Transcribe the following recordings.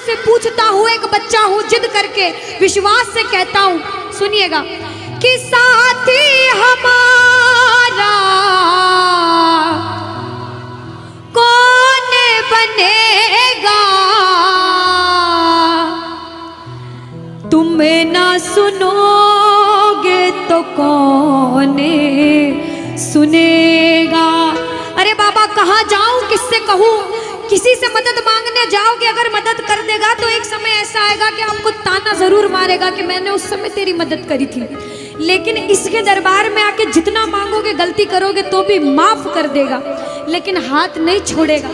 आपसे पूछता हूँ, एक बच्चा हूँ, जिद करके विश्वास से कहता हूँ, सुनिएगा कि साथी हमारा कौन बनेगा, तुम ना सुनोगे तो कौन सुनेगा। अरे बाबा कहाँ जाऊं, किससे कहूं, किसी से मदद मांगने जाओगे, अगर मदद कर देगा तो एक समय ऐसा आएगा कि आपको ताना जरूर मारेगा कि मैंने उस समय तेरी मदद करी थी, लेकिन इसके दरबार में आके जितना मांगोगे, गलती करोगे तो भी माफ कर देगा, लेकिन हाथ नहीं छोड़ेगा।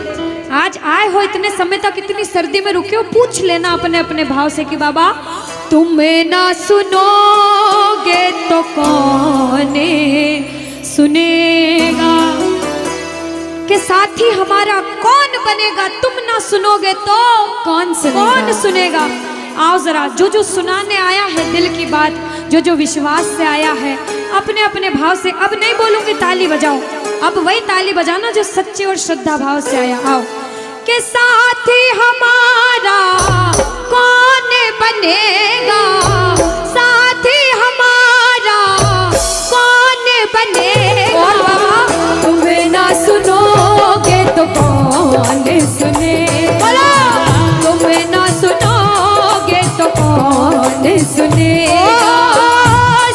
आज आए हो इतने समय तक, इतनी सर्दी में रुके हो, पूछ लेना अपने अपने भाव से कि बाबा तुम ना सुनोगे तो कौन सुनेगा, के साथी हमारा कौन बनेगा, तुम ना सुनोगे तो कौन सुनेगा। आओ जरा, जो जो सुनाने आया है दिल की बात, जो जो विश्वास से आया है, अपने अपने भाव से, अब नहीं बोलूंगी ताली बजाओ, अब वही ताली बजाना जो सच्चे और श्रद्धा भाव से आया। आओ के साथी हमारा कौन बनेगा, साथी हमारा कौन बनेगा, तुम ना सुनोगे तो कौन सुनेगा, तुम ना सुनोगे तो कौन सुनेगा,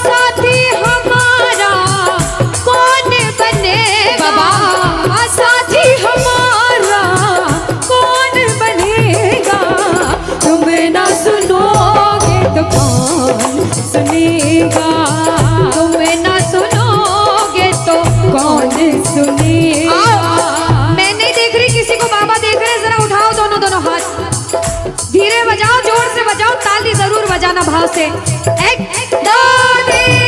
साथी हमारा कौन बनेगा, साथी हमारा कौन बनेगा, तुम ना सुनोगे तो कौन सुनेगा, तुम ना सुनोगे तो कौन सुनेगा। मैं नहीं देख रही किसी को, बाबा देख रहे, जरा उठाओ दोनों दोनों हाथ, धीरे बजाओ, जोर से बजाओ, ताली जरूर बजाना भाव से। एक दो तीन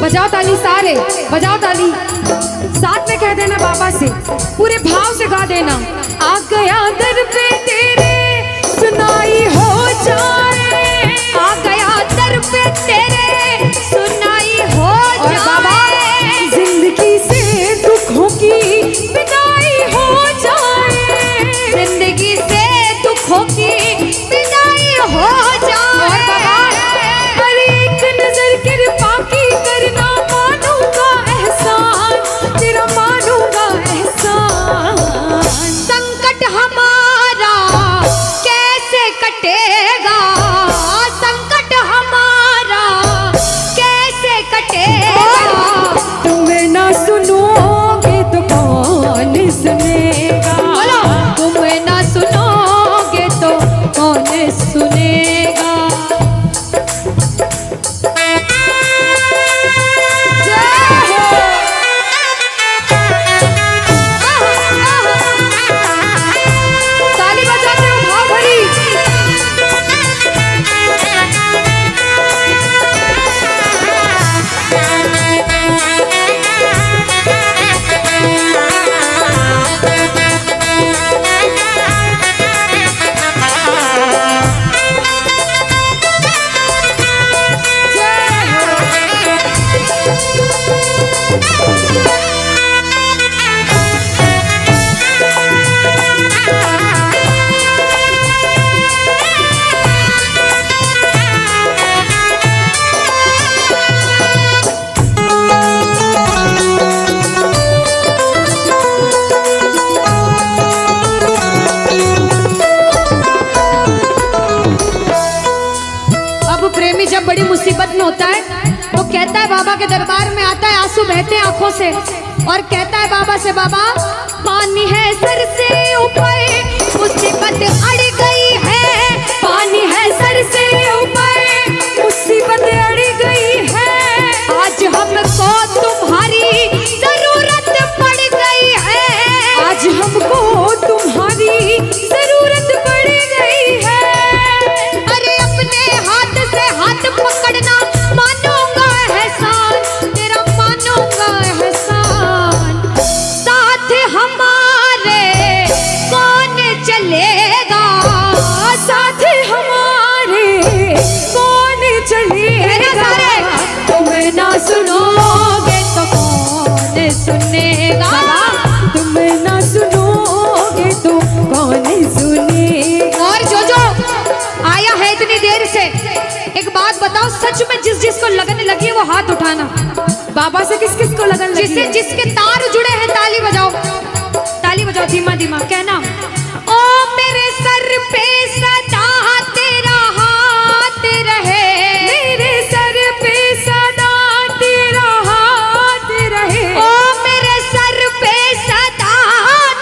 बजाओ ताली, सारे बजाओ ताली, साथ में कह देना बाबा से, पूरे भाव से गा देना। आ गया दर पे तेरे सुनाई हो जाए, आ गया दर पे तेरे सुनाई हो जाए, जिंदगी से दुखों की विदाई हो जाए, जिंदगी से दुखों की विदाई हो जाए, पर एक नजर कृपा की करना, मानूंगा एहसान तेरा, मानूंगा एहसान, संकट हमारा कैसे कटेगा, संकट हमारा कैसे कटेगा, तुम ना सुनोगे तो कौन सुनेगा, तुम ना सुनोगे तो कौन सुनेगा। ताली बजाते हो भाव भरी, जब बड़ी मुसीबत में होता है तो कहता है, बाबा के दरबार में आता है, आंसू बहते हैं आंखों से, और कहता है बाबा से, बाबा पानी है सर से ऊपर, मुसीबत अड़ गई है, पानी है सर से ऊपर, बताओ सच में जिस जिसको लगन लगी है वो हाथ उठाना। बाबा से किस किस को लगन लगी है? जिसके तार जुड़े हैं ताली बजाओ, ताली बजाओ धीमा धीमा, कहना ओ मेरे सर पे सदा तेरा हाथ रहे, मेरे सर पे सदा तेरा हाथ रहे, ओ मेरे सर पे सदा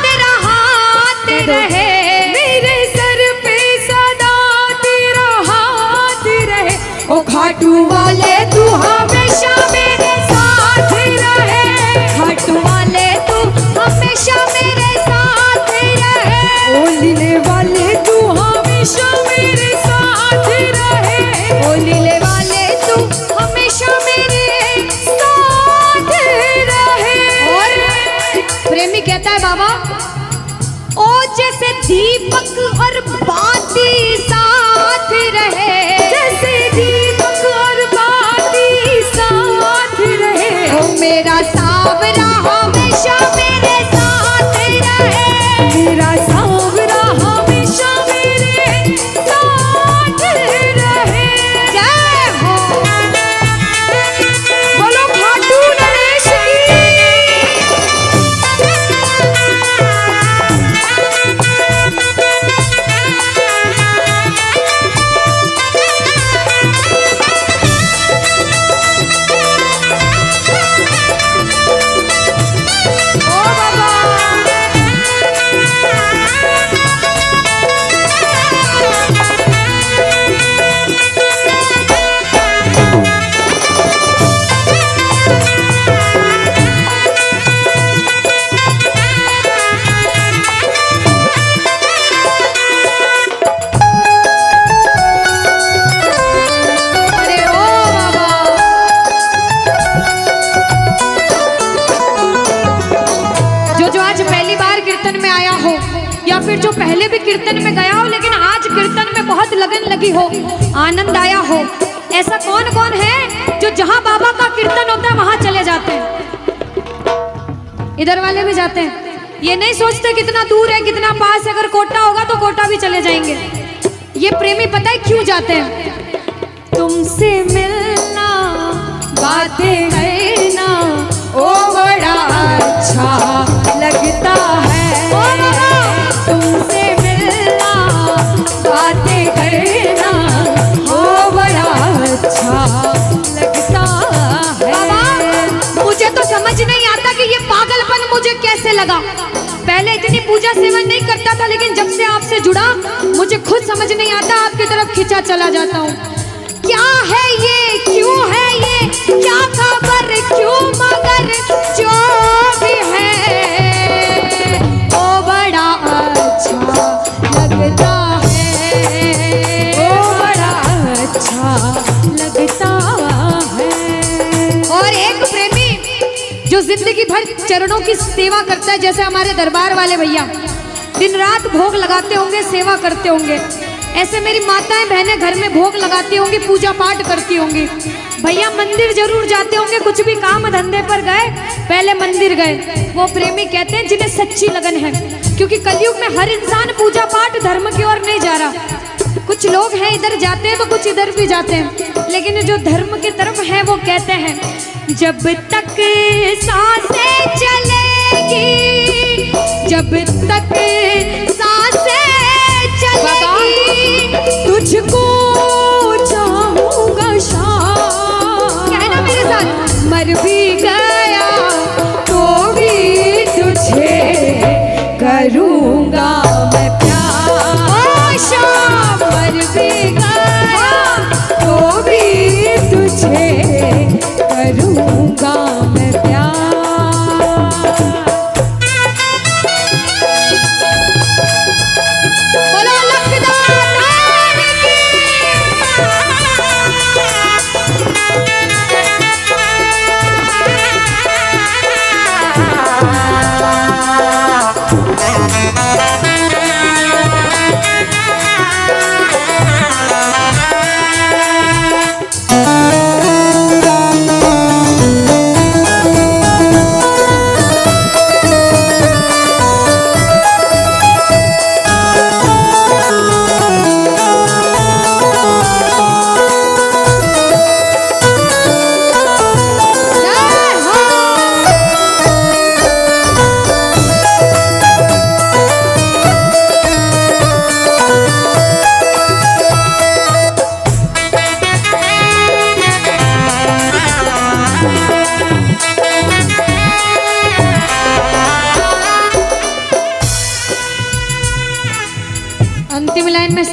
तेरा हाथ रहे, मेरे सर पे सदा तेरा हाथ रहे। ओ खाटू वाले तू हमेशा मेरे साथ रहे, खाटू वाले तू हमेशा मेरे साथ रहे, ओ लीले वाले तू हमेशा मेरे साथ रहे, ओ लीले वाले तू हमेशा मेरे साथ रहे। और प्रेमी कहता है बाबा ओ जैसे दीपक और बाती साथ रहे, जैसे दीपक और बाती साथ रहे, ओ मेरा सावरा हमेशा मेरे साथ रहे, मेरा सांवरा हमेशा मेरे साथ रहे। जय हो। बोलो खाटू नरेश की। ओ बाबा अरे ओ बाबा जो आज पहली बार कीर्तन में आया हो या फिर जो पहले भी कीर्तन में गया हो लेकिन आज कीर्तन में बहुत लगन लगी हो, आनंद आया हो, ऐसा कौन कौन है जो जहां बाबा का कीर्तन होता है वहां चले जाते हैं? इधर वाले भी जाते हैं, ये नहीं सोचते कितना दूर है कितना पास है, अगर कोटा होगा तो कोटा भी चले जाएंगे। ये प्रेमी पता है क्यों जाते हैं? तुमसे मिलना बातें करना ओ बड़ा अच्छा लगता है, ओ बाबा तुमसे मिलना बातें करना ओ बड़ा अच्छा लगता है। बाबा मुझे तो समझ नहीं आता कि ये पागलपन मुझे कैसे लगा। पहले इतनी पूजा सेवन नहीं करता था लेकिन जब से आपसे जुड़ा मुझे खुद समझ नहीं आता, आपकी तरफ खिंचा चला जाता हूँ। क्या है ये, क्यों है ये, क्या खबर, क्यों मगर जो भी है ओ बड़ा अच्छा लगता है, ओ बड़ा अच्छा लगता है। और एक प्रेमी जो जिंदगी भर चरणों की सेवा करता है, जैसे हमारे दरबार वाले भैया दिन रात भोग लगाते होंगे, सेवा करते होंगे, ऐसे मेरी माताएं बहनें घर में भोग लगाती होंगी, पूजा पाठ करती होंगी। भैया मंदिर जरूर जाते होंगे, कुछ भी काम धंधे पर गए पहले मंदिर गए। वो प्रेमी कहते हैं जिन्हें सच्ची लगन है, क्योंकि कलयुग में हर इंसान पूजा पाठ धर्म की ओर नहीं जा रहा। कुछ लोग हैं इधर जाते हैं तो कुछ इधर भी जाते हैं, लेकिन जो धर्म की तरफ है वो कहते हैं जब तक सांसें चलेगी, जब तक सांसें चलेगी तुझको चाहूंगा शाम, कहना मेरे साथ, मर भी गया तो भी तुझे करूंगा मैं प्यार। ओ शाम मर भी गया तो भी तुझे करूंगा मैं प्यार। बोलो लखदार की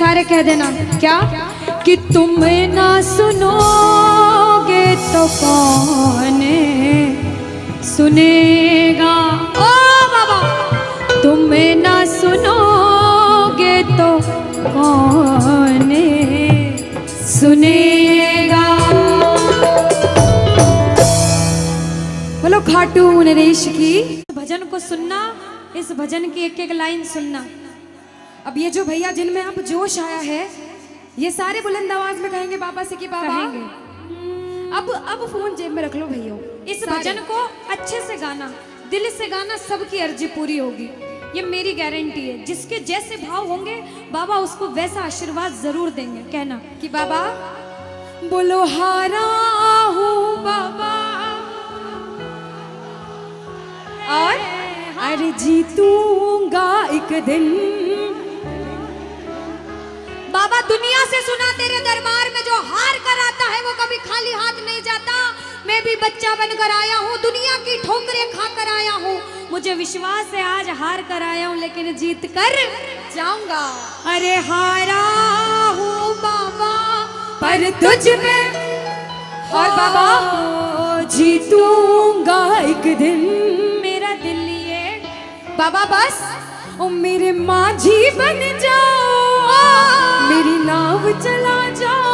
सारे कह देना क्या कि तुम ना सुनोगे तो कौन सुनेगा। ओ बाबा, तुम ना सुनोगे तो कौन सुनेगा। बोलो खाटू नरेश की। भजन को सुनना, इस भजन की एक एक लाइन सुनना। अब ये जो भैया जिनमें अब जोश आया है, ये सारे बुलंद आवाज में कहेंगे बाबा से कि बाबा कहेंगे। अब फोन जेब में रख लो भैया। इस भजन को अच्छे से गाना, दिल से गाना, सबकी अर्जी पूरी होगी, ये मेरी गारंटी है। जिसके जैसे भाव होंगे बाबा उसको वैसा आशीर्वाद जरूर देंगे। कहना कि बाबा बोलो हारा हूँ बाबा और अरे जीतूंगा एक दिन। बाबा दुनिया से सुना तेरे दरबार में जो हार कर आता है वो कभी खाली हाथ नहीं जाता। मैं भी बच्चा बनकर आया हूँ, दुनिया की ठोकरें खाकर आया हूँ। मुझे विश्वास है आज हार कर आया हूँ लेकिन जीत कर जाऊंगा। अरे हारा हूँ बाबा पर तुझ में और बाबा जीतूंगा एक दिन। मेरा दिल ये बाबा बस ओ मेरे माझी बन जाओ, मेरी नाव चला जाओ,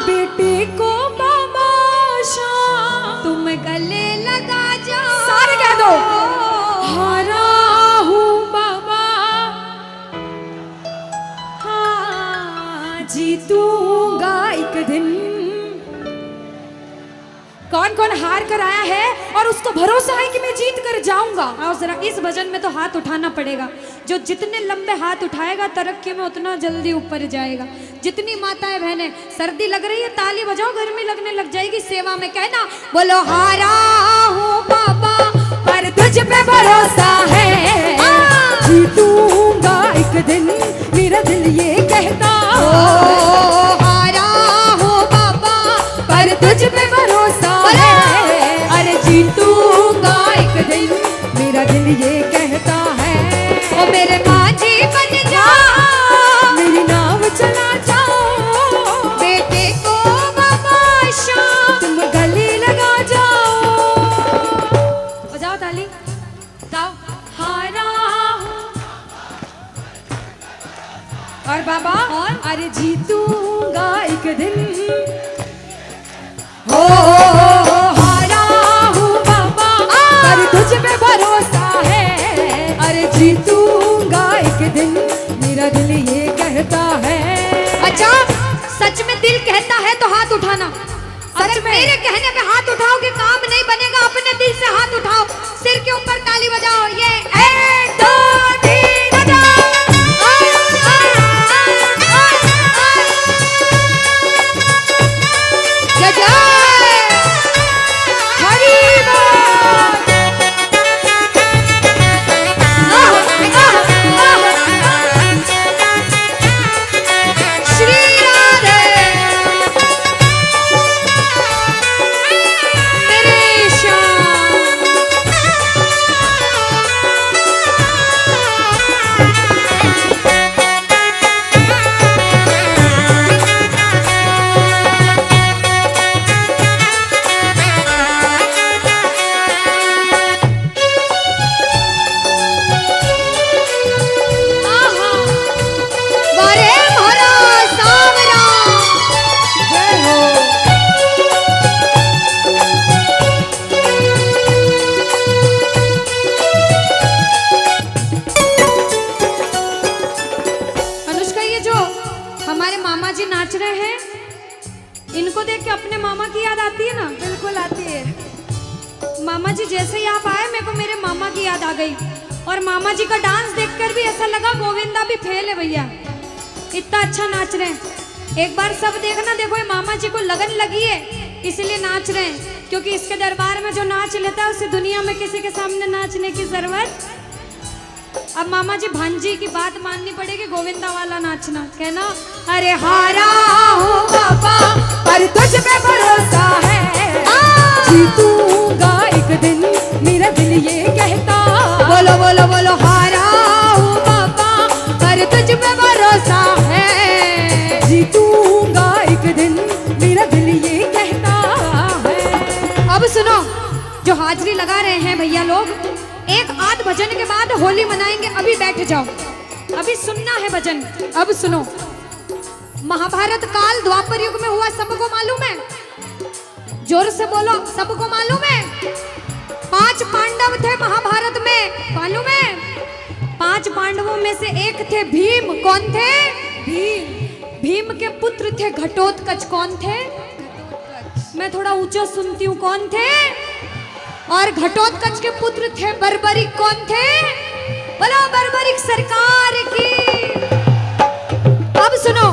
बेटे को बाबा शाम तुम गले लगा जाओ। सारे कह दो हारा हूँ बाबा, हाँ जीतूंगा एक दिन। कौन कौन हार कर आया है और उसको भरोसा है कि मैं जीत कर जाऊंगा। आओ जरा, इस भजन में तो हाथ उठाना पड़ेगा। जो जितने लंबे हाथ उठाएगा तरक्की में उतना जल्दी ऊपर जाएगा। जितनी माताएं बहनें सर्दी लग रही है ताली बजाओ, गर्मी लगने लग जाएगी सेवा में। कहना बोलो हारा हूँ बाबा पर तुझ पे भरोसा है, जीतूंगा एक दिन। मेरा दिल ये कहता हारा हूँ बाबा पर तुझ पे भरोसा है, अरे जीतूंगा एक दिन। मेरा दिल ये कहता है ओ मेरे माझी बन जाओ, मेरी नाव चला जाओ, बेटे को बाबा शाम तुम गले लगा जाओ। बजाओ ताली, गाओ हारा और बाबा और अरे जीतूंगा एक दिन। हो हारा हूँ बाबा पर तुझ पे भरोसा है, अरे जीतूंगा एक दिन। मेरा दिल ये कहता है। अच्छा, सच में दिल कहता है तो हाथ उठाना। अगर मेरे कहने पे हाथ उठाओगे काम नहीं बनेगा। अपने दिल से हाथ उठाओ, सिर के ऊपर ताली बजाओ। ये 1 2 3 बजाओ। जय जय हरी बोल। श्री राधे मेरे श्याम। आहा, वारे भरा सावरा। जय हो। अनुष्का, ये जो हमारे मामा जी नाच रहे हैं इनको देख के अपने मामा की याद आती है ना? बिल्कुल आती है। मामा जी जैसे ही आप आए मेरे को मेरे मामा की याद आ गई। और मामा जी का डांस देखकर भी ऐसा लगा गोविंदा भी फेल है भैया, इतना अच्छा नाच रहे हैं। एक बार सब देखना, देखो ये मामा जी को लगन लगी है इसलिए नाच रहे हैं। क्योंकि इसके दरबार में जो नाच लेता है उसे दुनिया में किसी के सामने नाचने की जरूरत। अब मामा जी भांजी की बात माननी पड़ेगी, गोविंदा वाला नाचना। कहना अरे हारा हूँ बाबा पर तुझ पे भरोसा है, जीतूंगा एक दिन। मेरा दिल ये कहता बोलो बोलो बोलो हारा हूँ बाबा पर तुझ पे भरोसा हाजिरी लगा रहे हैं भैया लोग, एक आध भजन के बाद होली मनाएंगे। अभी बैठ जाओ, अभी सुनना है भजन। अब सुनो, महाभारत काल द्वापर युग में हुआ, सबको मालूम है? जोर से बोलो, सबको मालूम है? 5 पांडव थे महाभारत में, मालूम है? 5 पांडवों में से एक थे भीम। कौन थे? भीम। भीम के पुत्र थे घटोत्कच। कौन थे? मैं थोड़ा ऊंचा सुनती हूँ। कौन थे? और घटोत्कच के पुत्र थे बर्बरिक। कौन थे? बोलो बर्बरिक सरकार की। अब सुनो,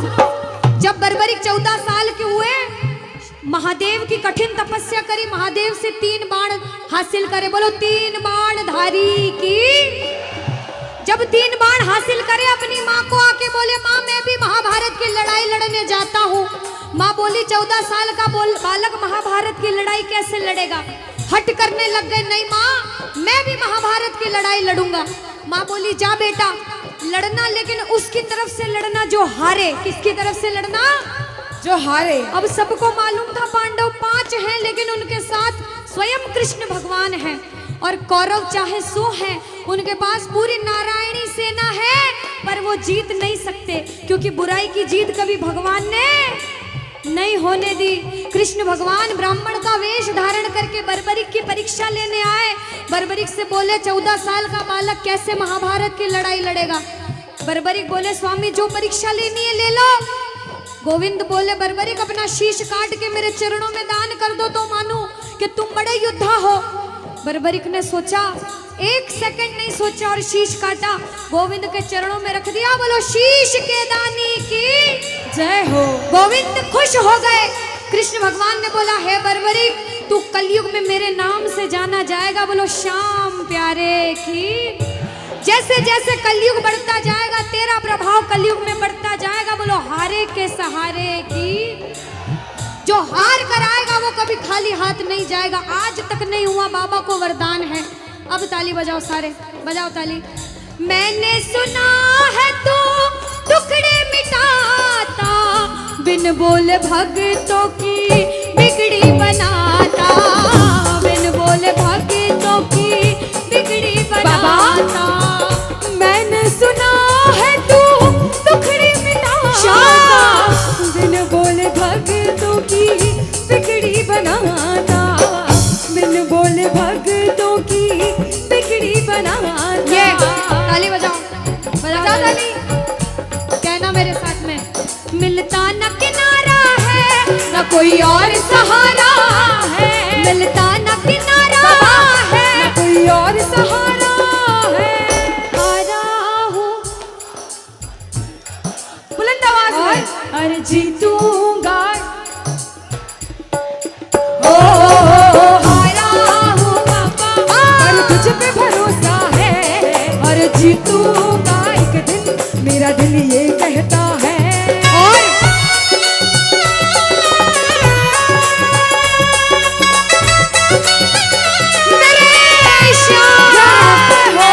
जब बर्बरिक 14 साल के हुए, महादेव की कठिन तपस्या करी, महादेव से 3 बाण हासिल करे। बोलो 3 बाण धारी की। जब 3 बाण हासिल करे, अपनी माँ को आके बोले, माँ मैं भी महाभारत की लड़ाई लड़ने जाता हूँ। माँ बोली 14 साल का बालक महाभारत की लड़ाई कैसे लड़ेगा? हट करने लग गए, नहीं माँ मैं भी महाभारत की लड़ाई लड़ूंगा। माँ बोली जा बेटा लड़ना, लेकिन उसकी तरफ से लड़ना जो हारे। किसकी तरफ से लड़ना? जो हारे। अब सबको मालूम था पांडव 5 हैं, लेकिन उनके साथ स्वयं कृष्ण भगवान हैं। और कौरव चाहे 100 हैं, उनके पास पूरी नारायणी सेना है, पर वो जीत नहीं सकते, क्योंकि बुराई की जीत कभी भगवान ने नहीं होने दी। कृष्ण भगवान ब्राह्मण का वेश धारण करके बर्बरिक की परीक्षा लेने आए। बर्बरिक से बोले 14 साल का बालक कैसे महाभारत की लड़ाई लड़ेगा? बर्बरिक बोले स्वामी जो परीक्षा लेनी है ले लो। गोविंद बोले बर्बरिक अपना शीश काट के मेरे चरणों में दान कर दो तो मानूं कि तुम बड़े योद्धा हो। बर्बरिक ने सोचा, 1 सेकंड नहीं सोचा और शीश काटा, गोविंद के चरणों में रख दिया। बोलो शीश के दानी की जय हो। गोविंद खुश हो गए। कृष्ण भगवान ने बोला हे बर्बरिक तू कलयुग में मेरे नाम से जाना जाएगा। बोलो श्याम प्यारे की। जैसे जैसे कलयुग बढ़ता जाएगा तेरा प्रभाव कलयुग में बढ़ता जाएगा। बोलो हारे के सहारे की। जो हार कर आएगा वो कभी खाली हाथ नहीं जाएगा। आज तक नहीं हुआ, बाबा को वरदान है। अब ताली बजाओ, सारे बजाओ ताली। मैंने सुना है तू टुकड़े मिटाता, बिन बोले भक्तों की बिगड़ी बनाता, बिन बोले भक्तों की बिगड़ी बनाता। मैंने सुना है तू टुकड़े मिटाता, बिन बोले भक्तों की बिगड़ी बनाता, बिन बोले भक्तों की बिगड़ी बनाता। ये ताली बजाओ, बजाओ ताली। कहना मेरे साथ में, मिलता न किनारा है न कोई और सहारा है, मिलता न किनारा है न कोई और सहारा है। हारा हूँ बुलंद आवाज में और जीतूंगा। ओ हारा हूँ पापा, पर तुझ पे भरोसा है, और जीतूंगा एक दिन, मेरा दिल ये कहता है। और मेरे श्याम हो।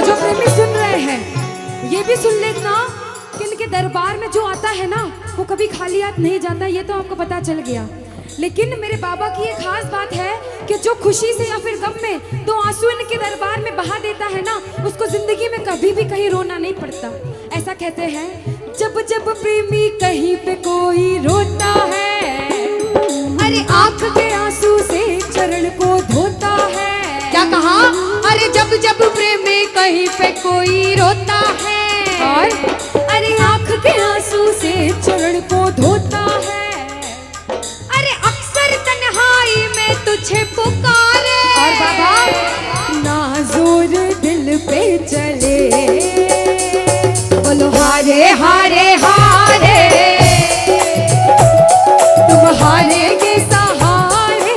जो प्रेमी सुन रहे हैं ये भी सुन लेना कि इनके दरबार में जो आता है ना वो कभी खाली हाथ नहीं जाता, ये तो आपको पता चल गया। लेकिन मेरे बाबा की एक खास बात है कि जो खुशी से या फिर गम में 2 आंसू इनके दरबार में बहा देता है ना, उसको जिंदगी में कभी भी कहीं रोना नहीं पड़ता। ऐसा कहते हैं, जब जब प्रेमी कहीं पे कोई रोता है, अरे आंख के आंसू से चरण को धोता है। क्या कहा? अरे जब जब प्रेमी कहीं पे कोई रोता है, और अरे आंख के आंसू से चरण को धोता है। अरे अक्सर तन्हाई में तुझे पुकारे। और बाबा नाज़ुर दिल पे चले, बोलो हारे हारे हारे, तुम हारेगे सहारे।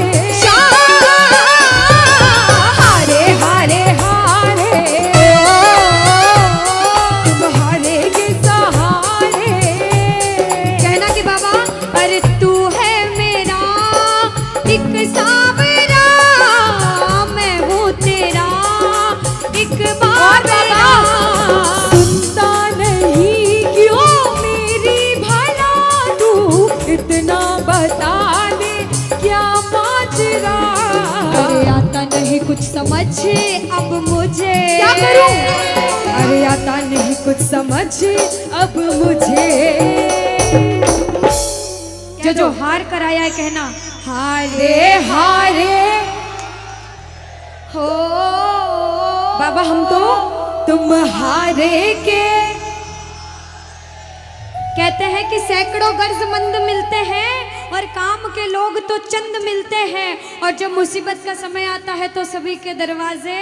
हारे हारे हारे, कुछ समझ अब मुझे। क्या करूं? अरे आता नहीं कुछ समझ अब मुझे। जो हार कर आया है कहना हारे हारे हो। बाबा हम तो तुम हारे के। कहते हैं कि सैकड़ों गर्जमंद मिलते हैं और काम के लोग तो चंद मिलते हैं, और जब मुसीबत का समय आता है तो सभी के दरवाजे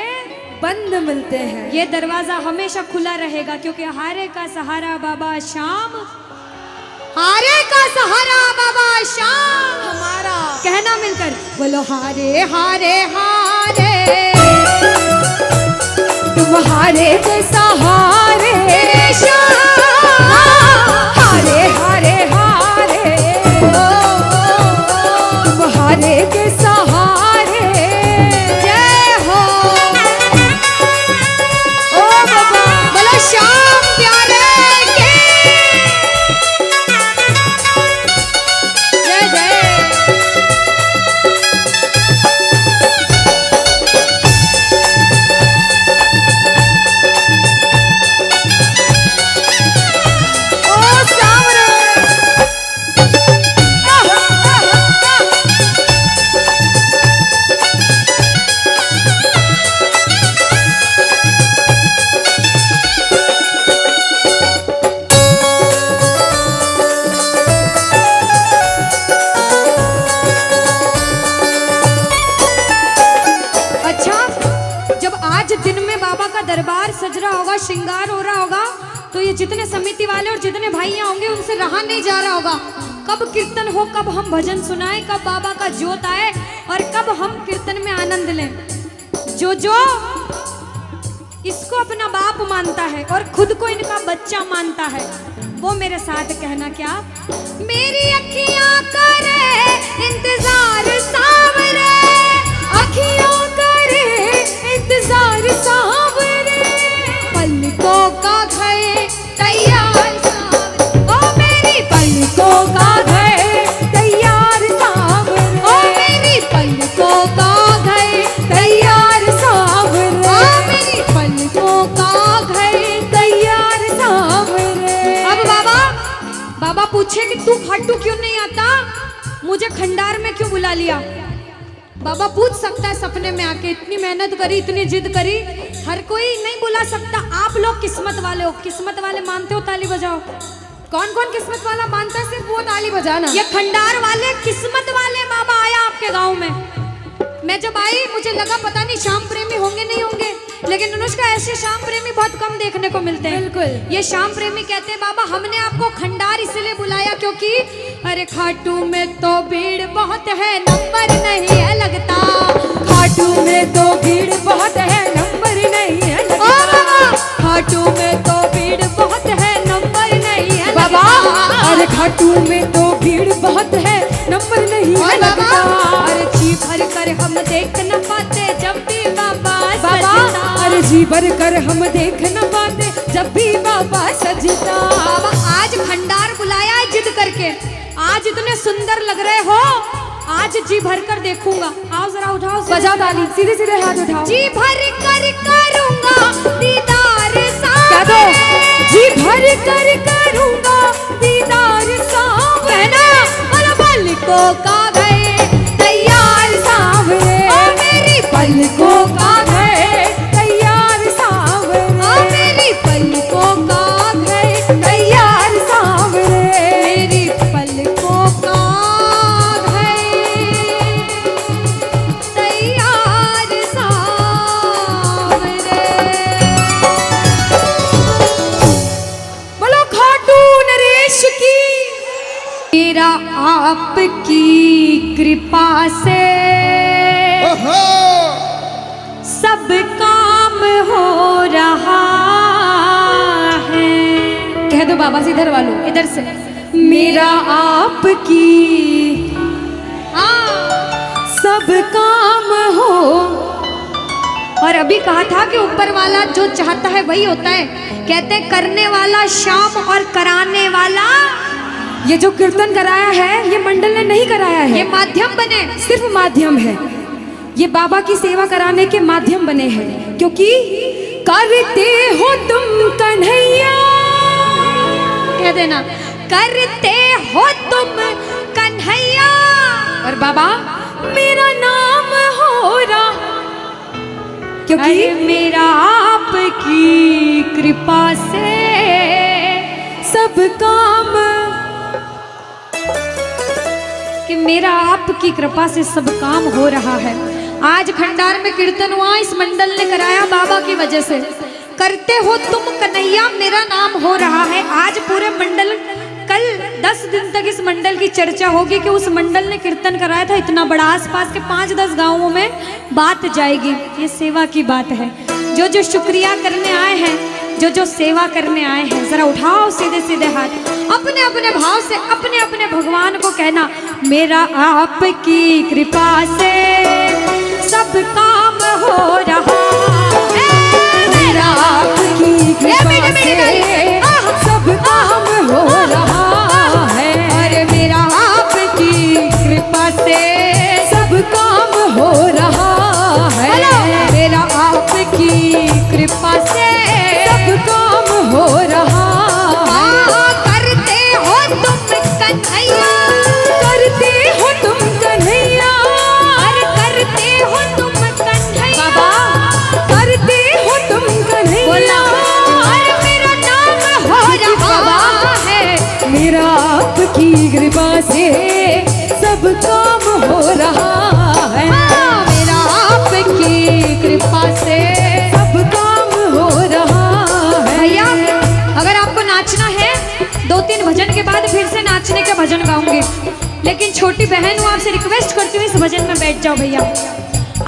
बंद मिलते हैं। ये दरवाजा हमेशा खुला रहेगा, क्योंकि हारे का सहारा बाबा शाम, हारे का सहारा बाबा शाम हमारा। कहना मिलकर बोलो हारे हारे हारे, तुम हारे के सहारे शाम, हारे हारे हारे, तुम हारे के सहारे। जय हो। ओ बाबा बोलो शाम प्यारे के जय जय। दरबार सज रहा होगा, श्रृंगार हो रहा होगा, तो ये जितने समिति वाले और जितने भाइयां होंगे उनसे रहा नहीं जा रहा होगा। कब कीर्तन हो, कब हम भजन सुनाएं, कब बाबा का जोत आए और कब हम कीर्तन में आनंद लें। जो इसको अपना बाप मानता है और खुद को इनका बच्चा मानता है, वो मेरे साथ कहना क्या। मेरी अखियां करे इंतजार सावरे, अखियों करे इंतजार सावरे, पलकों का घर तैयार सावरे, ओ मेरी पलकों का घर तैयार सावरे, ओ मेरी पलकों का घर तैयार सावरे, ओ मेरी पलकों का घर तैयार सावरे। अब बाबा पूछे कि तू खाटू क्यों नहीं आता, मुझे खंडार में क्यों बुला लिया। बाबा पूछ सकता है सपने में आके, इतनी मेहनत करी, इतनी जिद करी, हर कोई नहीं बुला सकता। आप लोग किस्मत वाले हो, किस्मत वाले मानते हो, ताली बजाओ। कौन कौन किस्मत वाला मानता है, सिर्फ वो ताली बजाना। ये खंडार वाले किस्मत वाले बाबा आया आपके गांव में। मैं जब आई मुझे लगा पता नहीं श्याम प्रेमी होंगे नहीं होंगे, लेकिन अनुष्का ऐसे श्याम प्रेमी बहुत कम देखने को मिलते हैं। बिल्कुल। ये श्याम प्रेमी कहते हैं बाबा हमने आपको खंडार इसलिए बुलाया क्योंकि अरे खाटू में तो भीड़ बहुत है, नंबर नहीं है लगता। खाटू में तो भीड़ बहुत है, नंबर नहीं है लगता। ओ बाबा खाटू में तो भीड़ बहुत है, नंबर नहीं है बाबा, लगता। अरे खाटू में तो भीड़ बहुत है, नंबर नहीं है लगता। अरे जी भर कर हम देख न पाते जब भी बाबा बाबा, सजता। अरे जी भर कर हम देख न पाते जब भी बाबा सजता। बाबा आज खंडार बुलाया है जिद करके, आज इतने सुंदर लग रहे हो, आज जी भर कर देखूंगा। आओ जरा उठाओ, बजाओ ताली, सीधे सीधे हाथ उठाओ। जी भर कर करूंगा दीदार क्या दो? जी भर कर करूंगा दीदार सावरे, पलकों का घर तैयार सावरे, ओ मेरी पलकों का घर तैयार सावरे, ओ मेरी पलकों का घर तैयार सावरे, मेरी पलकों का घर तैयार सावरे। बोलो खाटू नरेश की। मेरा आपकी कृपा से सब काम हो रहा है। कह दो बाबा से, इधर वालों, इधर से मेरा आपकी सब काम हो। और अभी कहा था कि ऊपर वाला जो चाहता है वही होता है। कहते करने वाला श्याम और कराने वाला, ये जो कीर्तन कराया है ये मंडल ने नहीं कराया है, ये माध्यम बने। सिर्फ माध्यम है। ये बाबा की सेवा कराने के माध्यम बने हैं, क्योंकि करते हो तुम कन्हैया, कह देना करते हो तुम कन्हैया, और बाबा मेरा नाम हो रहा, क्योंकि अरे मेरा आपकी कृपा से सब काम, कि मेरा आपकी कृपा से सब काम हो रहा है। आज खंडार में कीर्तन हुआ, इस मंडल ने कराया बाबा की वजह से। करते हो तुम कन्हैया मेरा नाम हो रहा है। आज पूरे मंडल, कल 10 दिन तक इस मंडल की चर्चा होगी कि उस मंडल ने कीर्तन कराया था इतना बड़ा, आसपास के 5-10 गांवों में बात जाएगी। ये सेवा की बात है। जो जो शुक्रिया करने आए हैं, जो जो सेवा करने आए हैं, जरा उठाओ सीधे सीधे हाथ, अपने अपने भाव से अपने अपने भगवान को कहना, मेरा आपकी कृपा से सब काम हो रहा है, मेरा आपकी कृपा से सब काम हो रहा है, अरे मेरा आपकी कृपा से सब काम हो रहा है, मेरा आपकी कृपा से सब काम हो रहा है। करते हो तुम कन्हैया, करते हो तुम कन्हैया, अरे करते हो तुम कन्हैया, बाबा करते हो तुम कन्हैया, बोला अरे मेरा नाम हो रहा है, मेरा आपकी कृपा से सब काम हो रहा है, मेरा आपकी कृपा से सब काम हो रहा है। भैया अगर आपको नाचना है 2-3 भजन के बाद फिर से नाचने के भजन गाऊंगी, लेकिन छोटी बहन हूँ, आपसे रिक्वेस्ट करती हूँ इस भजन में बैठ जाओ भैया।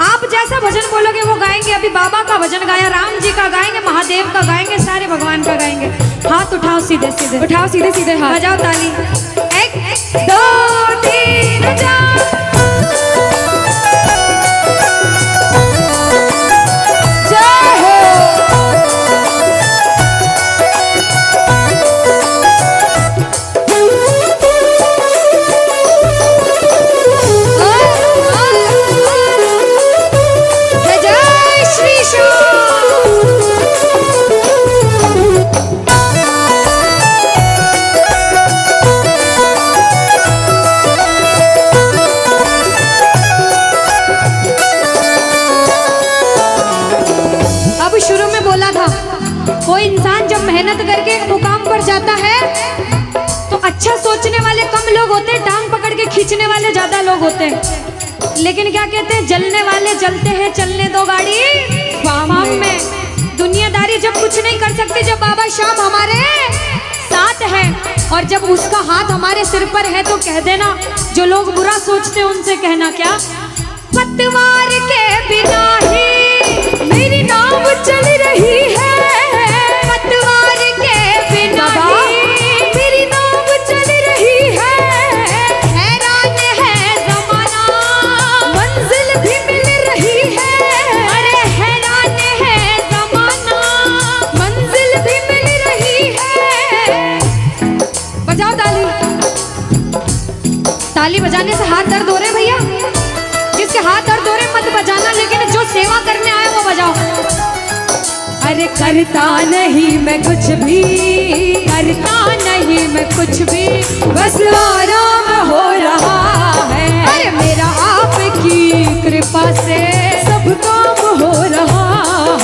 आप जैसा भजन बोलोगे वो गाएंगे। अभी बाबा का भजन गाया, राम जी का गाएंगे, महादेव का गाएंगे, सारे भगवान का गाएंगे। हाथ उठाओ सीधे सीधे, उठाओ सीधे सीधे हाथ, बजाओ ताली, 1 2 3 4 जय हो। जय जय श्री श्याम। अब शुरू में बोला था, कोई इंसान जब मेहनत करके एक मुकाम पर जाता है तो अच्छा सोचने वाले कम लोग होते हैं, टांग पकड़ के खींचने वाले ज्यादा लोग होते हैं। लेकिन क्या कहते हैं, जलने वाले जलते हैं, चलने दो गाड़ी फार्म में। दुनियादारी जब कुछ नहीं कर सकते, जब बाबा श्याम हमारे साथ है और जब उसका हाथ हमारे सिर पर है, तो कह देना, जो लोग बुरा सोचते हैं उनसे कहना क्या, पतवार के बिना ही मेरी नाव चल रही है, पतवार के बिना ही मेरी नाव चल रही है, हैरान है जमाना, मंजिल भी मिल रही है, अरे हैरान है जमाना, मंजिल भी मिल रही है। बजाओ ताली। ताली बजाने से हाथ दर्द हो रहे भैया, जिसके हाथ दर्द हो रहे मत बजाना, लेकिन जो सेवा करने आए वो बजाओ। अरे करता नहीं मैं कुछ भी, करता नहीं मैं कुछ भी, बस आराम हो रहा है, अरे मेरा आपकी कृपा से सब काम हो रहा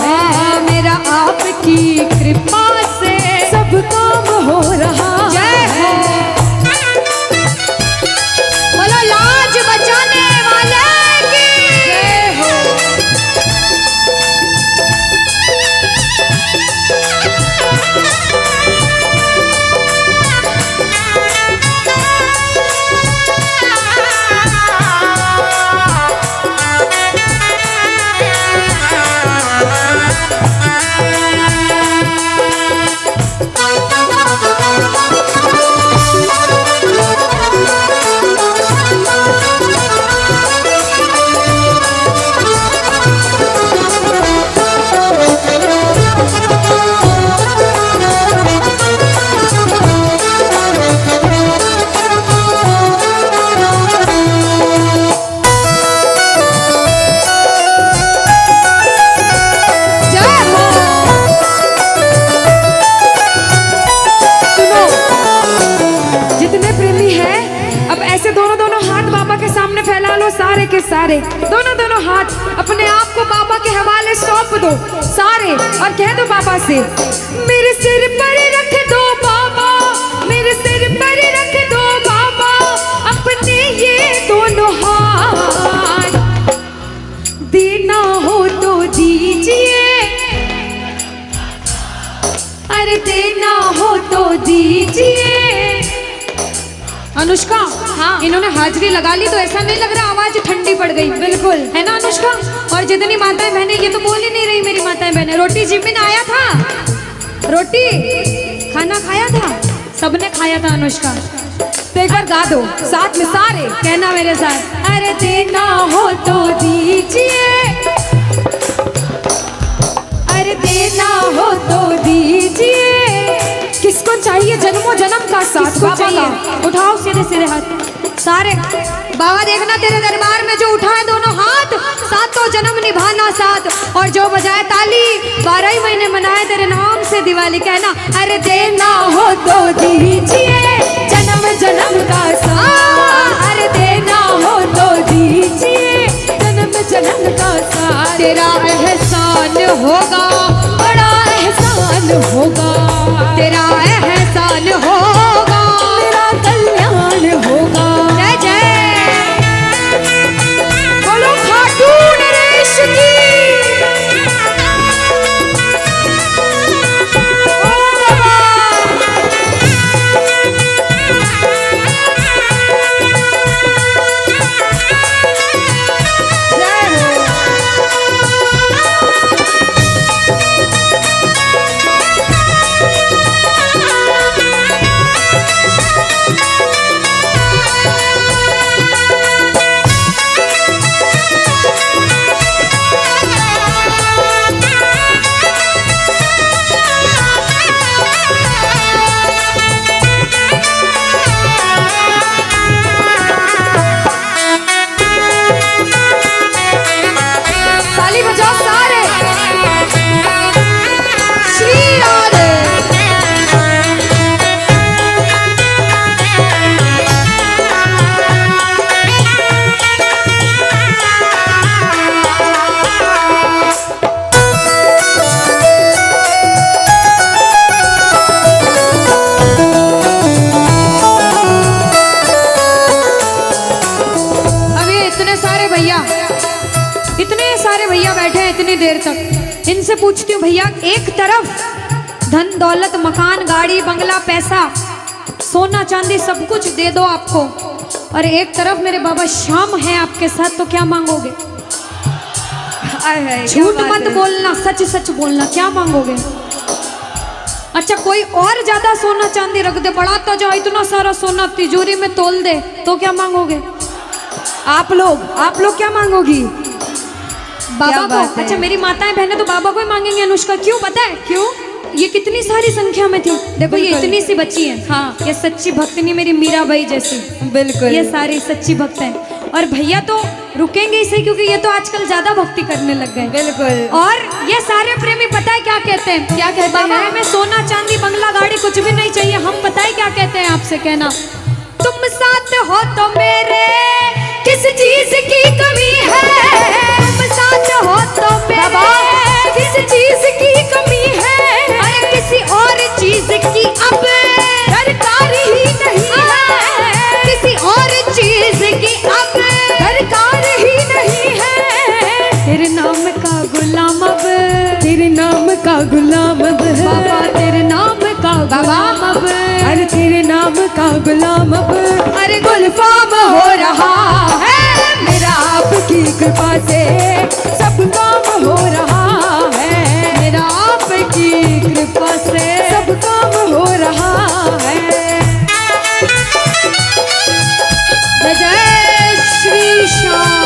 है, मेरा आपकी कृपा से सब काम हो रहा जय हो। बोलो लाज बचाने वाले की जय हो। सारे, दोनों दोनों हाथ अपने आप को बाबा के हवाले सौंप दो सारे, और कह दो बाबा से, मेरे सिर पर रख दो बाबा, मेरे सिर पर रख दो बाबा अपने ये दोनों हाथ, देना हो तो दीजिए, अरे देना हो तो दीजिए। अनुष्का, हाँ, इन्होंने हाजिरी लगा ली तो ऐसा नहीं लग रहा आवाज ठंडी पड़ गई? बिल्कुल, है ना अनुष्का? और जितनी माताएं बहनें, ये तो बोल ही नहीं रही मेरी माताएं बहनें। रोटी जिमिन आया था, रोटी खाना खाया था, सबने खाया था अनुष्का। तो एक बार गा दो साथ में सारे, कहना मेरे साथ, अरे देना हो तो दीजिए, अरे देना हो तो दीजिए। किसको चाहिए जन्मों जन्म का साथ? बाबा का। उठाओ सीधे सीधे हाथ सारे। बाबा देखना तेरे दरबार में जो उठाए दोनों हाथ, सातों जन्म निभाना साथ, और जो बजाए ताली 12 ही महीने मनाए तेरे नाम से दिवाली। कहना, अरे देना हो तो दीजिए जन्म जन्म का साथ, अरे देना हो तो दीजिए जन्म जन्म का साथ। तेरा एहसान होगा, बड़ा एहसान होगा, तेरा एहसान होगा, मेरा कल्याण होगा। जय जय बोलो खाटू नरेश की। देर तक इनसे पूछती हूँ, भैया एक तरफ धन दौलत मकान गाड़ी बंगला पैसा सोना चांदी सब कुछ दे दो आपको, और एक तरफ मेरे बाबा शाम है आपके साथ, तो क्या मांगोगे? झूठ मत बोलना, सच सच बोलना, क्या मांगोगे? अच्छा कोई और ज्यादा सोना चांदी रख दे, बढ़ाता जाओ इतना सारा सोना तिजोरी में तोल दे, तो क्या मांगोगे? आप लोग क्या मांगोगी? बाबा को। अच्छा मेरी माताएं बहनें तो बाबा को ही मांगेंगे अनुष्का। क्यों पता है? क्यों? ये कितनी सारी संख्या में थी, देखो ये इतनी सी बच्ची है। हाँ, ये सच्ची भक्तनी मेरी मीराबाई जैसी। बिल्कुल, ये सारी सच्ची भक्त हैं। और भैया तो रुकेंगे इसे, क्योंकि ये तो आजकल ज्यादा भक्ति करने लग गए। बिल्कुल। और ये सारे प्रेमी पता है क्या कहते हैं? क्या कहते हैं? बाबा हमें सोना चांदी बंगला गाड़ी कुछ भी नहीं चाहिए। हम पता है क्या कहते हैं आपसे? कहना, तुम साथ हो तो मेरे किस चीज की कमी है, तुम साथ हो तो मेरे किस चीज की कमी है, अरे किसी और चीज की अब दरकार ही नहीं है, किसी और चीज की अब दरकार ही नहीं है। तेरे नाम का गुलाम अब, तेरे नाम का गुलाम अब बाबा, तेरे नाम का गुलाम अब, अरे तेरे नाम का गुलाम अब, अरे गुलफाम हो रहा है मेरा आपकी कृपा से सब काम हो रहा है, मेरा आपकी कृपा से सब काम हो रहा है। जय जय श्री श्याम।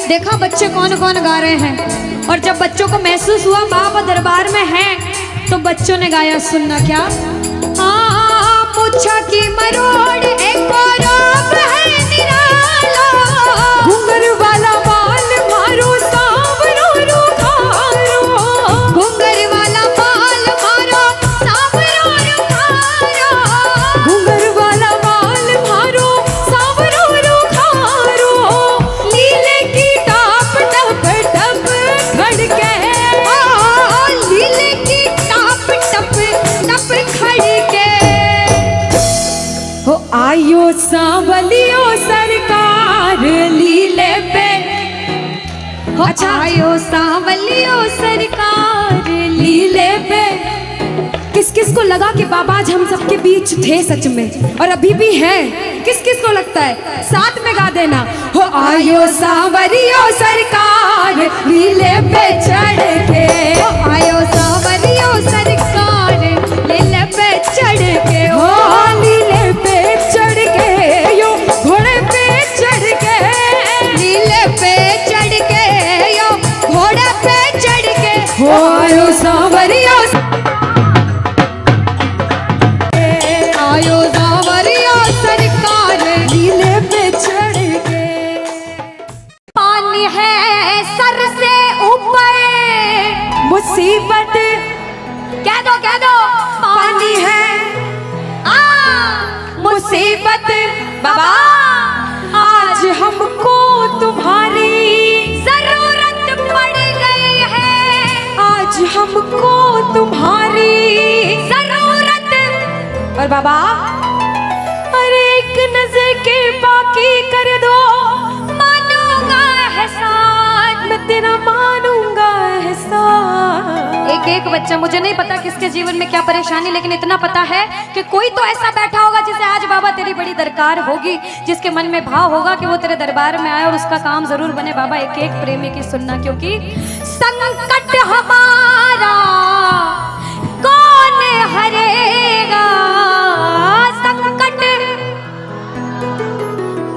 देखा बच्चे कौन कौन गा रहे हैं, और जब बच्चों को महसूस हुआ बाबा दरबार में हैं, तो बच्चों ने गाया, सुनना क्या। मुच्छा की मरोड़ एक और रोग है निराला, घुंघर वाला बाल मारो सांवरो रुखारो, घुंघर वाला बाल मारो सांवरो रुखारो, घुंघर वाला बाल मारो सांवरो रुखारो, लीले की टाप टप टप खड़के, लीले की टाप टप टप खड़के, हो आयो सांवलियो सरकार लीले पे। अच्छा, आयो सांवलियो सरकार लीले पे। किस किस को लगा कि बाबा आज हम सबके बीच थे सच में, और अभी भी हैं? किस किस को लगता है? साथ में गा देना। हो आयो सांवरियो सरकार लीले पे चढ़ के, आयो सांवरियो सरकार लीले पे चढ़ के, हो लीले पे चढ़ के, यो घोड़े पे चढ़ के, लीले पे चढ़ के, यो घोड़े पे चढ़ के, हो आयो सांवरियो आयो सांवरियो सरकार लीले पे चढ़ के। पानी है सर से ऊपर, मुसीबत कह दो पानी है, मुसीबत बाबा आज हमको तुम्हारी जरूरत पड़ गई है, आज हमको तुम्हारी जरूरत। और बाबा अरे एक नजर के बाकी कर दो, मानूंगा एहसान, मैं तेरा मानूंगा एहसान। एक एक बच्चा, मुझे नहीं पता किसके जीवन में क्या परेशानी, लेकिन इतना पता है कि कोई तो ऐसा बैठा होगा जिसे आज बाबा तेरी बड़ी दरकार होगी, जिसके मन में भाव होगा कि वो तेरे दरबार में आए और उसका काम जरूर बने। बाबा एक एक प्रेमी की सुनना, क्योंकि संकट हमारा कौन हरेगा, संकट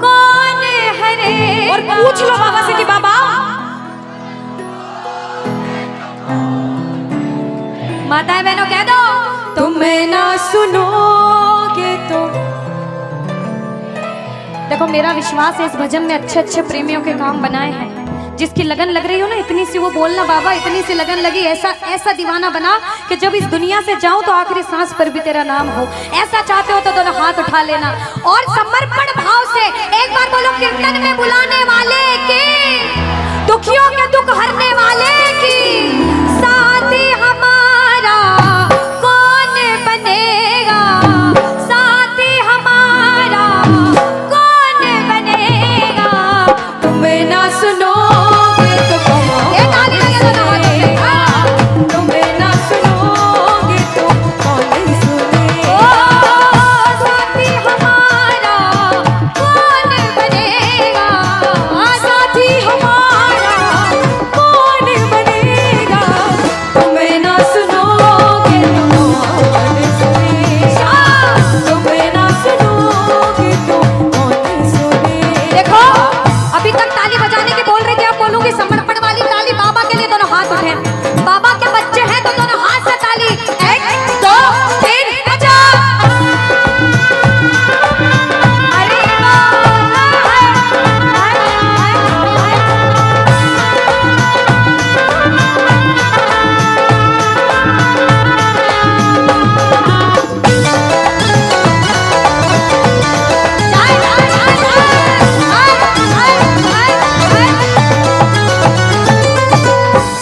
कौन हरेगा। और पूछ लो बाबा से कि बाबा माताएं बहनों कह दो, तुम्हें ना सुनोगे तो। देखो मेरा विश्वास है इस भजन में अच्छे अच्छे प्रेमियों के काम बनाए हैं। जिसकी लगन लग रही हो ना, इतनी सी वो बोलना बाबा, इतनी सी लगन लगी, ऐसा ऐसा दीवाना बना कि जब इस दुनिया से जाऊं तो आखिरी सांस पर भी तेरा नाम हो। ऐसा चाहते हो तो दोनों हाथ उठा लेना और समर्पण भाव से एक बार बोलो, कीर्तन में बुलाने वाले के, दुखियों के दुख हरने वाले की, साथी हमारा कौन बनेगा, साथी हमारा कौन बनेगा। तुम्हें ना सुनो तुम्हें ना सुनोगे तो कौन सुने। साथी हमारा कौन बनेगा, साथी हमारा कौन बनेगा, तुम्हें ना सुनोगे तो कौन सुनेगा, तुम्हें ना सुनोगे तो कौन सुने। देखो अभी तक ताली बजाने की बोल रही थी, अब बोलूंगी समर्पण वाली ताली। बाबा के लिए दोनों हाथ उठे, बाबा के बच्चे हैं तो दोनों हाथ से ताली, 1 2 3 बजा। अरे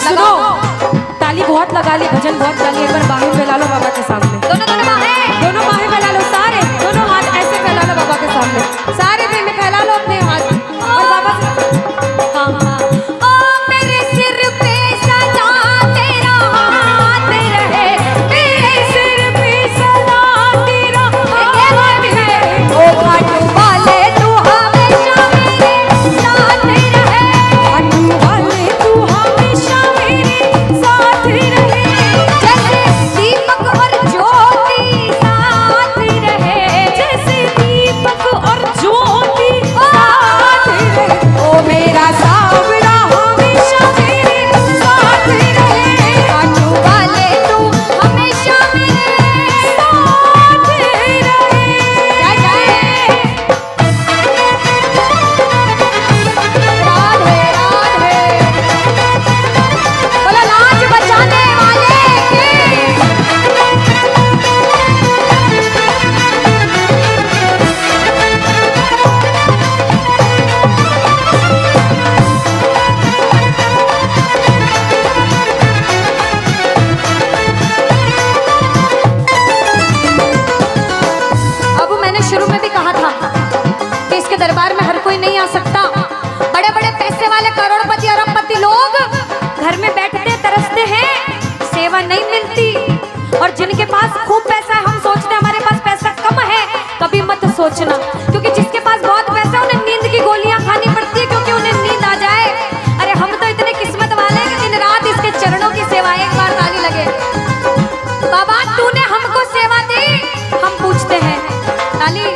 सुनो, ताली बहुत लगा ली, भजन बहुत गा ली, एक बार बाहें फैला लो बाबा के सामने। दोनों दोनों बाहें, दोनों बाहें फैला लो, सारे दोनों हाथ ऐसे फैला लो बाबा के सामने, सारे प्रेमी फैला लो अपने हाथ और बाबा से हाँ। ओ मेरे सिर पे सदा तेरा हाथ रहे, मेरे सिर पे सदा तेरा हाथ रहे, ओ घाट वाले तू हमेशा मेरे साथ रहे, घाट वाले तू हमेशा मेरे साथ रहे। जैसे दीप मिलती। और जिनके पास खूब पैसा है, हम सोचते हैं हमारे पास पैसा कम है, कभी मत सोचना, क्योंकि जिसके पास बहुत पैसा है उन्हें नींद की गोलियां खानी पड़ती है, क्योंकि उन्हें नींद आ जाए। अरे हम तो इतने किस्मत वाले हैं कि दिन रात इसके चरणों की सेवा, एक बार ताली लगे। बाबा तूने हमको सेवा दी, हम पूछते हैं ताली।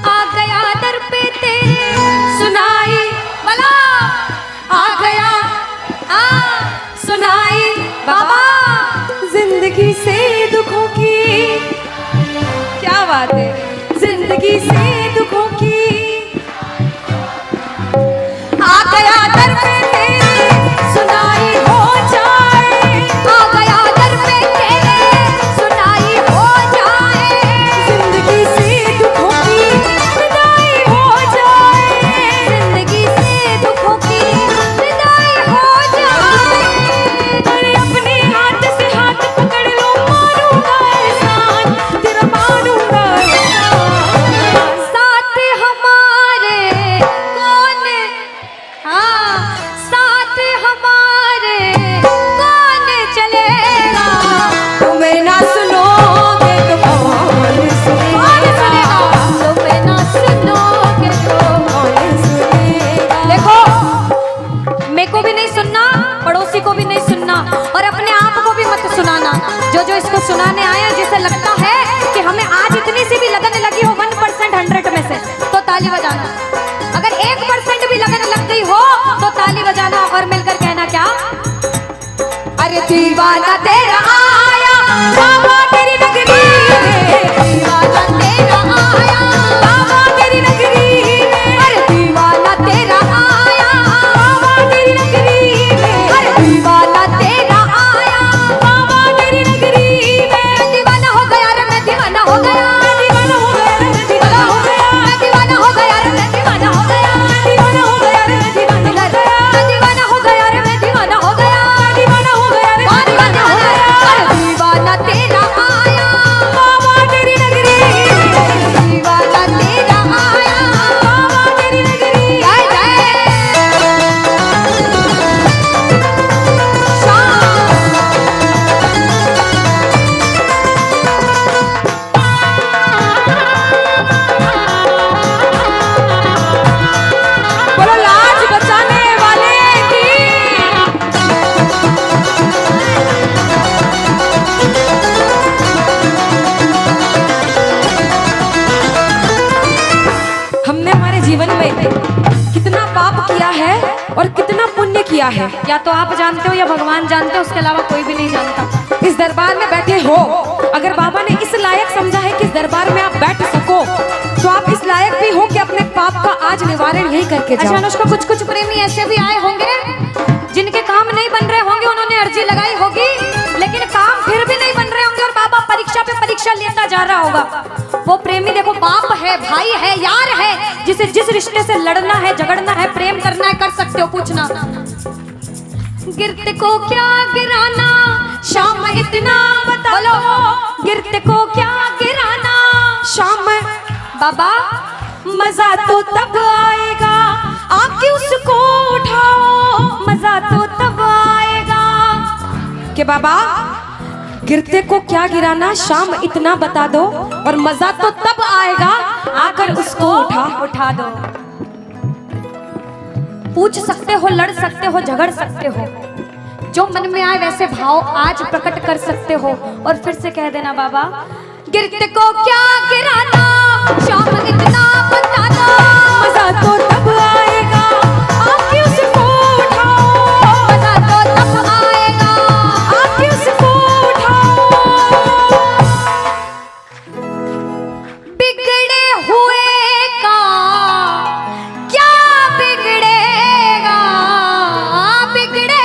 आ गया दर पे तेरे सुनाई वाला, आ गया सुनाई बाबा जिंदगी से दुखों की, क्या बात है, जिंदगी से दुखों की। आ गया दर पे तेरे सुनाई हो जाए, आ गया दर पे तेरे सुनाई हो जाए, जिंदगी से दुखों की विदाई हो जाए, जिंदगी से दुखों की विदाई हो जाए। अरे अपने हाथ से हाथ पकड़ लो, मारूंगा एहसान तेरा, मारूंगा एहसान। साथ हमारे कौन, हाँ साथ हमारे कौन चलेगा, तुम्हें ना सुनोगे तो कौन सुनेगा, तुम्हें ना सुनोगे तो। कौन सुनेगा। देखो, मेरे को भी नहीं सुनना, पड़ोसी को भी नहीं सुनना, और अपने आप को भी मत सुनाना। जो इसको सुनाने आया, जिसे लगता है कि हमें आज इतनी सी भी लगन लगी हो 1% 100 में से, तो ताली बजाना। अगर 1% भी लगन लग गई हो तो ताली बजाना, और मिलकर कहना क्या, अरे दीवाना तेरा आया बाबा तेरी नगरी में, दीवाना तेरा आया बाबा तेरी नगरी में, अरे दीवाना तेरा आया बाबा तेरी नगरी में, अरे दीवाना तेरा आया बाबा तेरी नगरी में। दीवाना हो गया रे मैं, दीवाना हो गया, दीवाना हो गया रे मैं, दीवाना हो गया, दीवाना हो गया रे मैं, दीवाना हो गया, दीवाना हो गया रे मैं, दीवाना हो गया, दीवाना हो गया रे मैं, दीवाना हो गया, दीवाना हो गया रे मैं, दीवाना हो गया। अरे दीवाना तेरा आया बाबा तेरी नगरी में, दीवाना तेरा आया बाबा तेरी नगरी। जय जय बोलो लाज बचाने वाले की। हमने हमारे जीवन में कितना पाप किया है और कितना पुण्य किया है, या तो आप जानते हो या भगवान जानते हो, उसके अलावा कोई भी नहीं जानता। इस दरबार में बैठे हो, अगर बाबा ने इस लायक समझा है कि इस दरबार में आप बैठ सको, तो आप इस लायक भी हो कि अपने पाप का आज निवारण यही करके अच्छा जाओ। अनुष्का, कुछ कुछ प्रेमी ऐसे भी आए होंगे जिनके काम नहीं बन रहे होंगे, उन्होंने अर्जी लगाई होगी, लेकिन काम फिर भी नहीं बन रहे होंगे, और बाबा परीक्षा पे परीक्षा लेता जा रहा होगा। वो प्रेमी देखो, बाप है, भाई है, यार है, जिसे जिस रिश्ते से लड़ना है, झगड़ना है, प्रेम करना है, कर सकते हो। पूछना, गिरते को क्या गिराना शाम इतना बोलो, गिरते को क्या गिराना शाम बाबा, मजा तो तब आएगा आके उसको उठाओ, मजा तो तब आएगा कि बाबा गिरते को क्या गिराना, शाम इतना बता दो, और मजा तो तब आएगा आकर उसको उठा दो। पूछ सकते हो, लड़ सकते हो, झगड़ सकते हो, जो मन में आए वैसे भाव आज प्रकट कर सकते हो, और फिर से कह देना बाबा, गिरते को क्या गिराना शाम इतना बता दो, मजा तो तब आएगा आके उसको उठाओ, मजा तो तब आएगा आके उसको उठाओ। बिगड़े हुए का क्या बिगड़ेगा, बिगड़े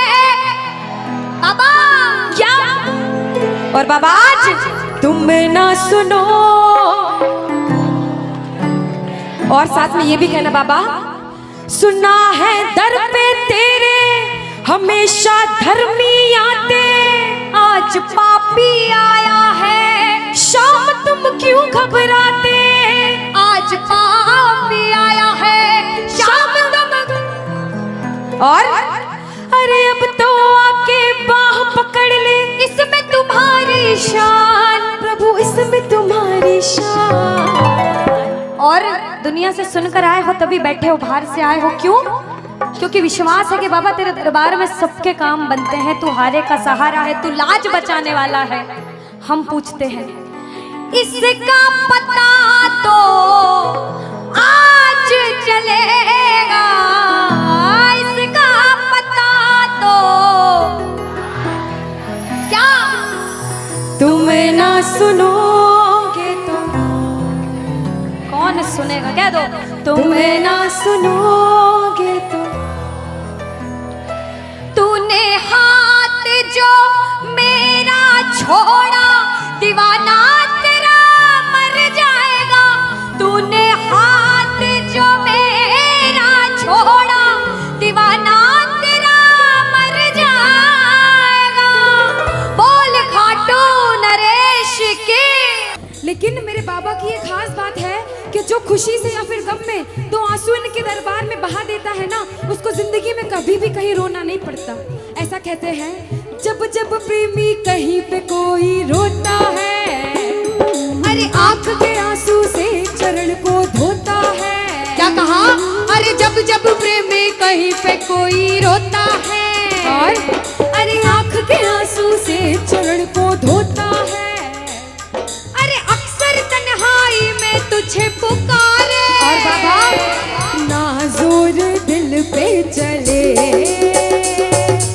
बाबा क्या, और बाबा आज तुम ना सुनो, और साथ में ये भी कहना बाबा, सुना है दर पे तेरे हमेशा धर्मी आते, आज पापी आया है, शाम तुम क्यों घबराते, आज पापी आया है, शाम तुम। और अरे अब तो आके बाह पकड़ ले, दुनिया से सुनकर आए हो तभी बैठे हो, बाहर से आए हो क्यों? क्योंकि विश्वास है कि बाबा तेरे दरबार में सबके काम बनते हैं। तू हारे का सहारा है, तू लाज बचाने वाला है। हम पूछते हैं इसका पता तो आज चलेगा, इसका पता तो क्या तुम ना सुनोगे तो कौन सुनेगा? कह दो तुम ना सुनोगे तो तूने हाथ जो मेरा छोड़ा दीवाना तेरा मर जाएगा। तूने हाथ जो मेरा छोड़ा दीवाना तेरा मर जाएगा। बोल खाटू नरेश की। लेकिन मेरे बाबा की एक खास बात है कि जो खुशी से या फिर गम में दो आंसू इनके दरबार में बहा देता है ना, उसको जिंदगी में कभी भी कहीं रोना नहीं पड़ता। ऐसा कहते हैं जब जब प्रेमी कहीं पे कोई रोता है, अरे आंख के आंसू से चरण को धोता है। क्या कहा? अरे जब जब प्रेमी कहीं पे कोई रोता है, और अरे आंख के आंसू से चरण को धोता है। अरे अक्सर तन्हाई में तुझे पुकारे। और बाबा ना जोर दिल पे चले,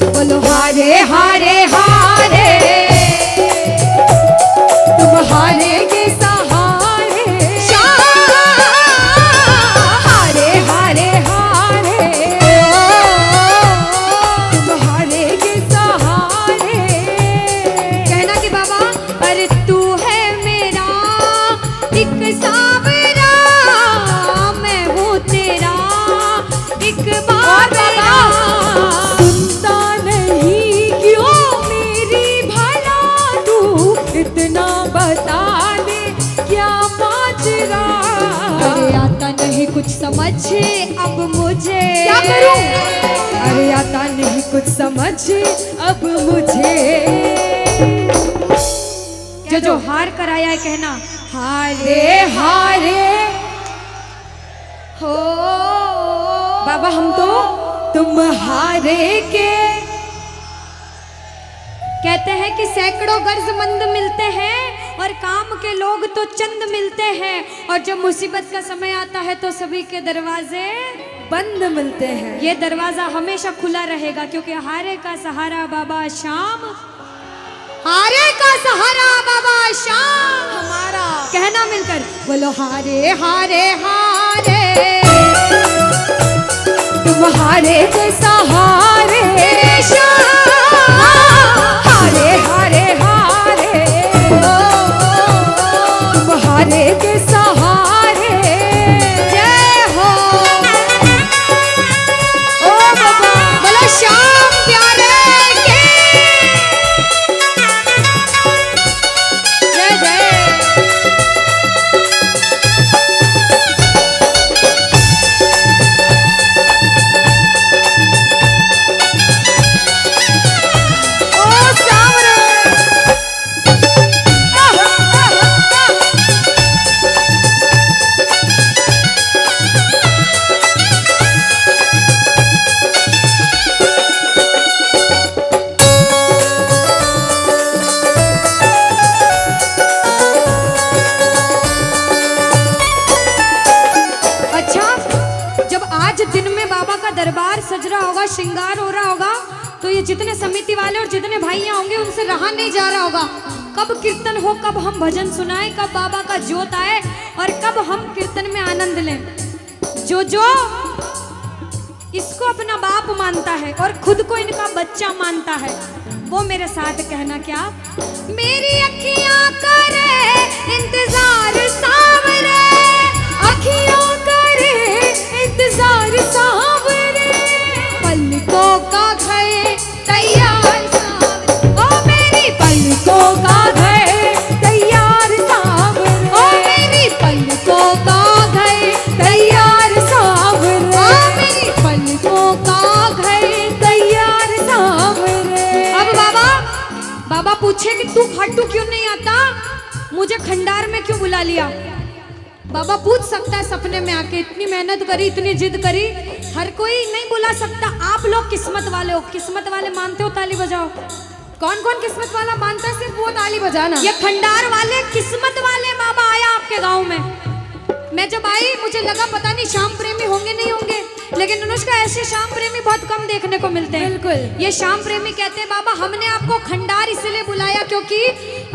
बोलो हारे हारे हारे, तुम हारे के सहारे। हारे हारे हारे, तुम हारे के सहारे। कहना कि बाबा अरे तू है मेरा एक सावरा, मैं हूँ तेरा एक बार। सुनता नहीं क्यों मेरी भला, तू इतना बता दे क्या माजरा। अरे आता नहीं कुछ समझ अब मुझे, क्या करूं? अरे आता नहीं कुछ समझ अब मुझे। जो हार कर आया है कहना हारे हारे हो। बाबा हम तो तुम हारे के। कहते हैं कि सैकड़ों गर्जमंद मिलते हैं और काम के लोग तो चंद मिलते हैं, और जब मुसीबत का समय आता है तो सभी के दरवाजे बंद मिलते हैं। ये दरवाजा हमेशा खुला रहेगा, क्योंकि हारे का सहारा बाबा शाम, हारे का सहारा बाबा शाम हमारा। कहना मिलकर बोलो हारे हारे हारे, तुम हारे के सहारे। हारे हारे हारे, तुम हारे के सहारे। जय हो। ओ बाबा बोलो श्याम प्यारे के जय जय। दरबार सज रहा होगा, श्रृंगार हो रहा होगा, तो ये जितने समिति वाले और जितने भाइयां होंगे उनसे रहा नहीं जा रहा होगा। कब कीर्तन हो, कब हम भजन सुनाएं, कब बाबा का जोत आए और कब हम कीर्तन में आनंद लें। जो जो इसको अपना बाप मानता है और खुद को इनका बच्चा मानता है, वो मेरे साथ कहना क्या। मेरी अखियां करे इंतजार सावरे, अखियों करे इंतजार सावरे, पलकों का घए तैयार सावरे, ओ मेरी पलकों का घए तैयार सावरे, ओ मेरी पलकों का घए तैयार सावरे, ओ मेरी पलकों का घए तैयार सावरे। अब बाबा पूछे कि तू खाटू क्यों नहीं आता, मुझे खंडार में क्यों बुला लिया। बाबा पूछ सकता है सपने में आके, इतनी मेहनत करी, इतनी जिद करी, हर कोई नहीं बुला सकता। आप लोग किस्मत वाले हो, किस्मत वाले मानते हो, ताली बजाओ। कौन कौन किस्मत वाला मानता है? सिर्फ वो ताली बजाना। ये खंडार वाले किस्मत वाले बाबा आया आपके गांव में। मैं जब आई मुझे लगा पता नहीं श्याम प्रेमी होंगे नहीं होंगे, लेकिन अनुष्का ऐसे श्याम प्रेमी बहुत कम देखने को मिलते हैं। बिल्कुल। ये श्याम प्रेमी कहते हैं बाबा हमने आपको खंडार इसलिए बुलाया क्योंकि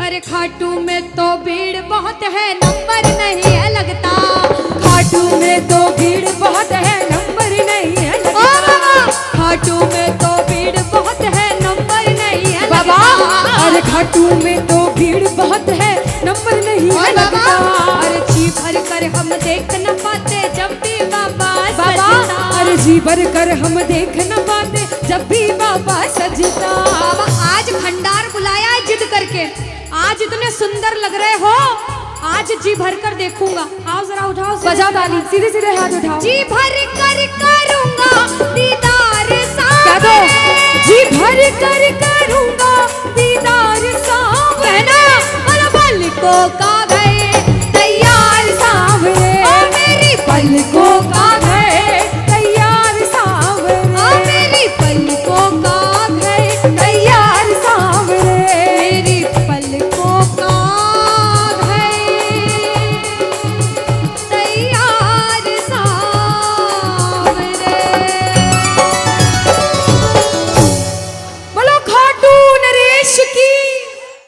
अरे खाटू में तो भीड़ बहुत है, नंबर नहीं है लगता। खाटू में तो भीड़ बहुत है, नंबर नहीं है लगता। ओ बाबा खाटू में तो भीड़ बहुत है, नंबर नहीं है बाबा लगता। अरे खाटू में तो भीड़ बहुत है, नंबर नहीं है लगता। अरे जी भर कर हम देख न पाते जब भी बाबा सजता। अरे जी भर कर हम देख न पाते जब भी बाबा सजता। बाबा आज खंडार बुलाया है जिद करके, आज इतने सुंदर लग रहे हो, आज जी भर कर देखूंगा। आओ जरा उठाओ, बजाओ ताली, सीधे सीधे हाथ उठाओ। जी भर कर करूंगा दीदार क्या दो? सामने। जी